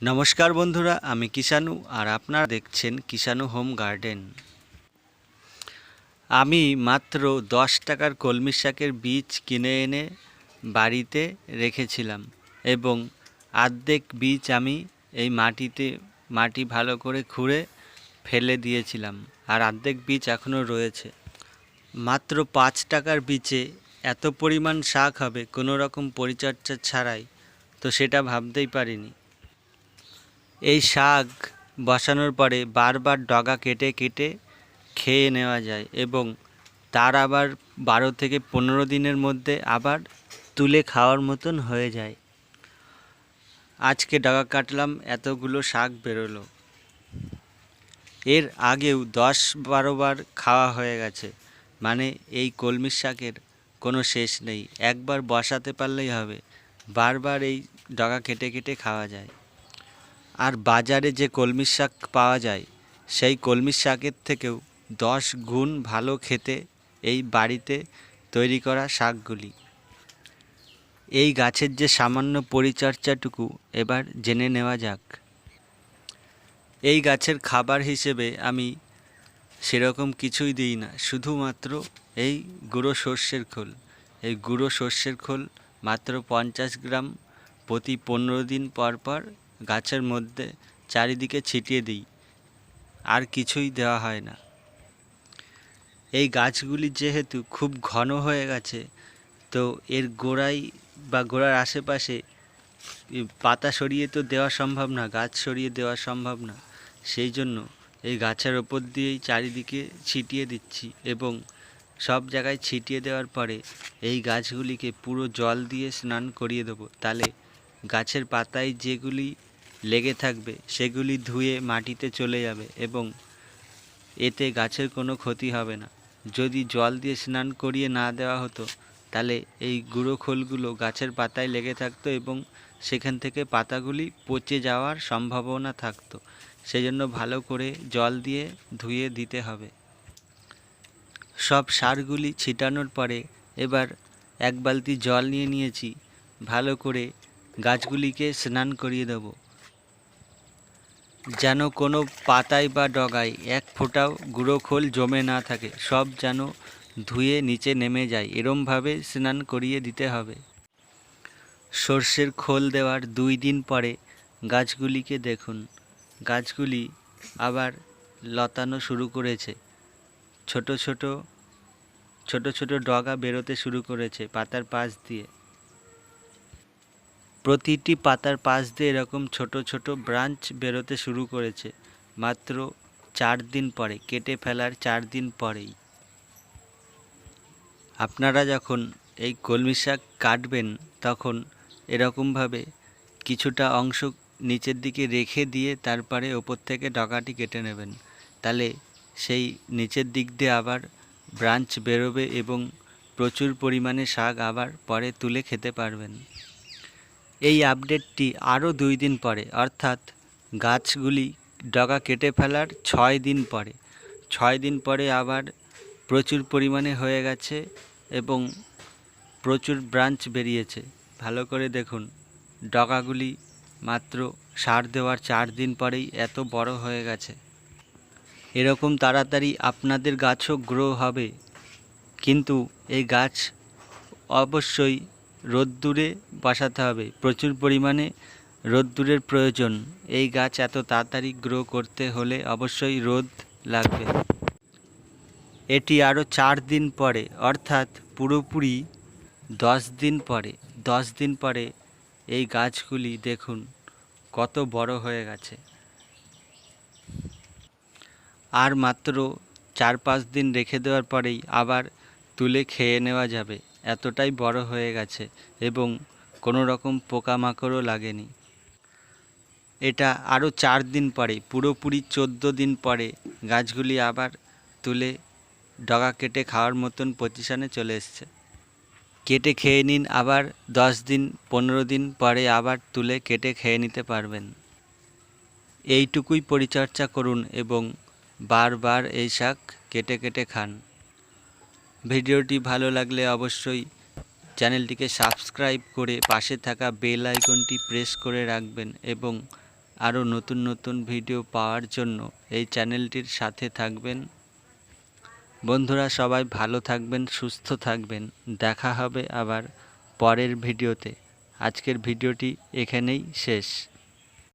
नमस्कार बंधुरा आमी किसानु और आपनारा देखछेन किसानु होम गार्डेन। आमी मात्र 10 टाकार कलमी शाकेर बीज किने एने बाड़ीते रेखेछिलाम एबं आर्धेक बीज आमी एई माटी भालो करे खुঁড়ে फेले दिएछिलाम और आर्धेक बीज एखोनो रयेछे। मात्र 5 टाकार बीजे एत परिमाण शाक हबे कोनो रकम परिचर्या छाड़ाई तो सेटा भाबतेई पारिनी। এই শাক বসানোর পরে বারবার ডগা কেটে কেটে খেয়ে নেওয়া যায় এবং তার আবার 12 থেকে 15 দিনের মধ্যে আবার তুলে খাওয়ার মতন হয়ে যায়। আজকে ডগা কাটলাম, এতগুলো শাক বেরোলো। এর আগেও 10-12 বার খাওয়া হয়ে গেছে, মানে এই কলমির শাকের কোনো শেষ নেই। একবার বসাতে পারলেই হবে, বারবার এই ডগা কেটে কেটে খাওয়া যায়। আর বাজারে যে কলমির শাক পাওয়া যায় সেই কলমির শাকের থেকেও 10 গুণ ভালো খেতে এই বাড়িতে তৈরি করা শাকগুলি। এই গাছের যে সামান্য পরিচর্যাটুকু এবার জেনে নেওয়া যাক। এই গাছের খাবার হিসেবে আমি সেরকম কিছুই দিই না, শুধুমাত্র এই গুঁড়ো সর্ষের খোল। এই গুঁড়ো সর্ষের খোল মাত্র 50 গ্রাম প্রতি 15 দিন পর পর গাছের মধ্যে চারিদিকে ছিটিয়ে দিই, আর কিছুই দেওয়া হয় না। এই গাছগুলি যেহেতু খুব ঘন হয়ে গেছে, তো এর গোড়ায় বা গোড়ার আশেপাশে পাতা সরিয়ে তো দেওয়া সম্ভব না, গাছ সরিয়ে দেওয়া সম্ভব না। সেই জন্য এই গাছের ওপর দিয়েই চারিদিকে ছিটিয়ে দিচ্ছি এবং সব জায়গায় ছিটিয়ে দেওয়ার পরে এই গাছগুলিকে পুরো জল দিয়ে স্নান করিয়ে দেবো। তাহলে গাছের পাতায় যেগুলি লেগে থাকবে সেগুলি ধুয়ে মাটিতে চলে যাবে এবং এতে গাছের কোনো ক্ষতি হবে না। যদি জল দিয়ে স্নান করিয়ে না দেওয়া হতো তাহলে এই গুঁড়ো খোলগুলো গাছের পাতায় লেগে থাকতো এবং সেখান থেকে পাতাগুলি পচে যাওয়ার সম্ভাবনা থাকতো। সেই জন্য ভালো করে জল দিয়ে ধুয়ে দিতে হবে। সব সারগুলি ছিটানোর পরে এবার এক বালতি জল নিয়ে নিয়েছি, ভালো করে গাছগুলিকে স্নান করিয়ে দেবো, যেন কোনো পাতায় বা ডগায় এক ফোঁটাও গুঁড়ো খোল জমে না থাকে, সব যেন ধুয়ে নিচে নেমে যায়, এরমভাবে স্নান করিয়ে দিতে হবে। সর্ষের খোল দেওয়ার 2 দিন পরে গাছগুলিকে দেখুন, গাছগুলি আবার লতানো শুরু করেছে, ছোট ছোট ডগা বেরোতে শুরু করেছে পাতার পাশ দিয়ে। প্রতিটি পাতার পাশ দিয়ে এরকম ছোট ছোট ব্রাঞ্চ বেরোতে শুরু করেছে মাত্র 4 দিন পরে, কেটে ফেলার 4 দিন পরেই। আপনারা যখন এই কলমি শাক কাটবেন তখন এরকমভাবে কিছুটা অংশ নিচের দিকে রেখে দিয়ে তারপরে ওপর থেকে ডগাটি কেটে নেবেন, তাহলে সেই নিচের দিক দিয়ে আবার ব্রাঞ্চ বেরোবে এবং প্রচুর পরিমাণে শাক আবার পরে তুলে খেতে পারবেন। এই আপডেটটি আরও 2 দিন পরে, অর্থাৎ গাছগুলি ডগা কেটে ফেলার 6 দিন পরে। 6 দিন পরে আবার প্রচুর পরিমাণে হয়ে গেছে এবং প্রচুর ব্রাঞ্চ বেরিয়েছে। ভালো করে দেখুন, ডগাগুলি মাত্র সার দেওয়ার 4 দিন পরেই এত বড় হয়ে গেছে। এরকম তাড়াতাড়ি আপনাদের গাছও গ্রো হবে, কিন্তু এই গাছ অবশ্যই রোদ্দুরে বসাতে হবে, প্রচুর পরিমাণে রোদ্দুরের প্রয়োজন। এই গাছ এত তাড়াতাড়ি গ্রো করতে হলে অবশ্যই রোদ লাগবে। এটি আরও 4 দিন পরে, অর্থাৎ পুরোপুরি 10 দিন পরে। 10 দিন পরে এই গাছগুলি দেখুন কত বড় হয়ে গেছে। আর মাত্র 4-5 দিন রেখে দেওয়ার পরেই আবার তুলে খেয়ে নেওয়া যাবে, এতটাই বড় হয়ে গেছে এবং কোনো রকম পোকামাকড়ও লাগেনি। এটা আরও 4 দিন পরে, পুরোপুরি 14 দিন পরে গাছগুলি আবার তুলে ডগা কেটে খাওয়ার মতন পজিশনে চলে এসছে। কেটে খেয়ে নিন, আবার 10-15 দিন পরে আবার তুলে কেটে খেয়ে নিতে পারবেন। এইটুকুই পরিচর্যা করুন এবং বারবার এই শাক কেটে কেটে খান। ভিডিওটি ভালো লাগলে অবশ্যই চ্যানেলটিকে সাবস্ক্রাইব করে পাশে থাকা বেল আইকনটি প্রেস করে রাখবেন এবং আরও নতুন নতুন ভিডিও পাওয়ার জন্য এই চ্যানেলটির সাথে থাকবেন। বন্ধুরা সবাই ভালো থাকবেন, সুস্থ থাকবেন। দেখা হবে আবার পরের ভিডিওতে। আজকের ভিডিওটি এখানেই শেষ।